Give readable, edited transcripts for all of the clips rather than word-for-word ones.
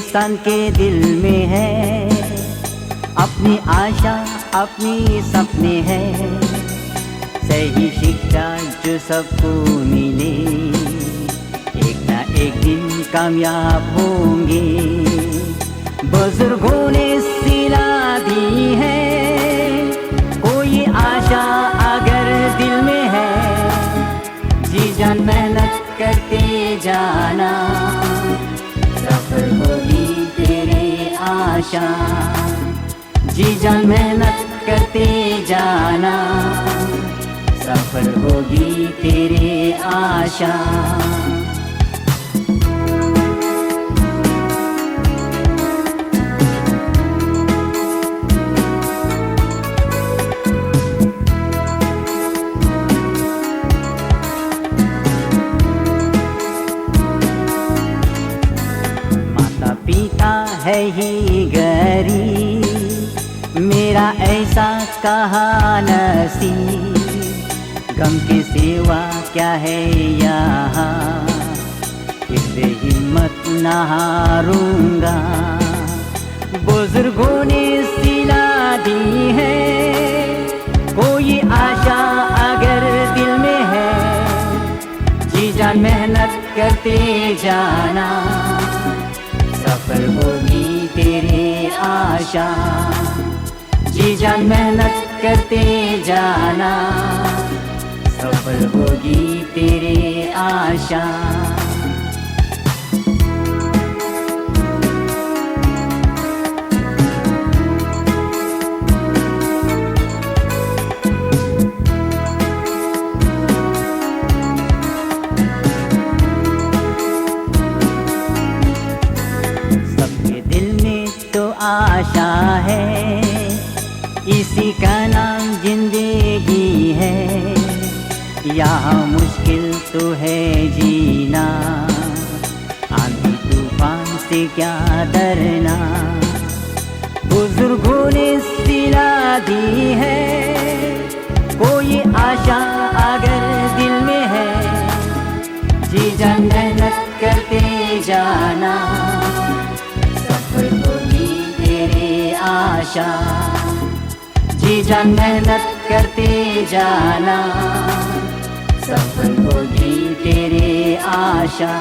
इंसान के दिल में है, अपनी आशा अपनी सपने है। सही शिक्षा जो सबको मिले, एक ना एक दिन कामयाब होंगे। बुजुर्गों ने सिला दी है, कोई आशा अगर दिल में है, जी जान मेहनत करते जाना, सफल होगी तेरी आशा। जी जान मेहनत करते जाना, सफल होगी तेरी आशा। पिता है ही गरीब, मेरा ऐसा कहा नसीब। गम के सिवा क्या है यहाँ, फिर हिम्मत न हारूंगा। बुजुर्गों ने सिला दी है, कोई आशा अगर दिल में है, जी जान मेहनत करते जाना, सफल होगी तेरी आशा। जी जान मेहनत करते जाना, सफल होगी तेरी आशा। आशा है, इसी का नाम जिंदगी है। यहाँ मुश्किल तो है जीना, आंधी तूफान से क्या डरना। बुजुर्गों ने सिला दी है, कोई आशा अगर दिल में है, जी जान मेहनत करते जाना, आशा। जी जान मेहनत करते जाना, सफल होगी तेरी आशा।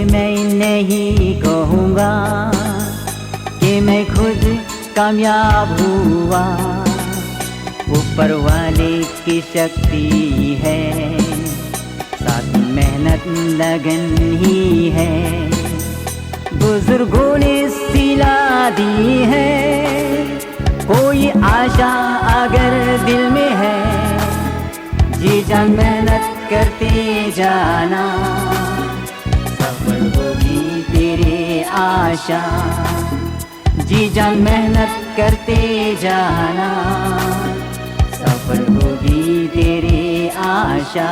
मैं नहीं कहूँगा कि मैं खुद कामयाब हुआ, ऊपर वाले की शक्ति है, साथ मेहनत लगन ही है। बुजुर्गों ने सिला दी है, कोई आशा अगर दिल में है, जी जान मेहनत करते जाना, सफल होगी तेरी आशा। जी जान मेहनत करते जाना, सफल होगी तेरी आशा।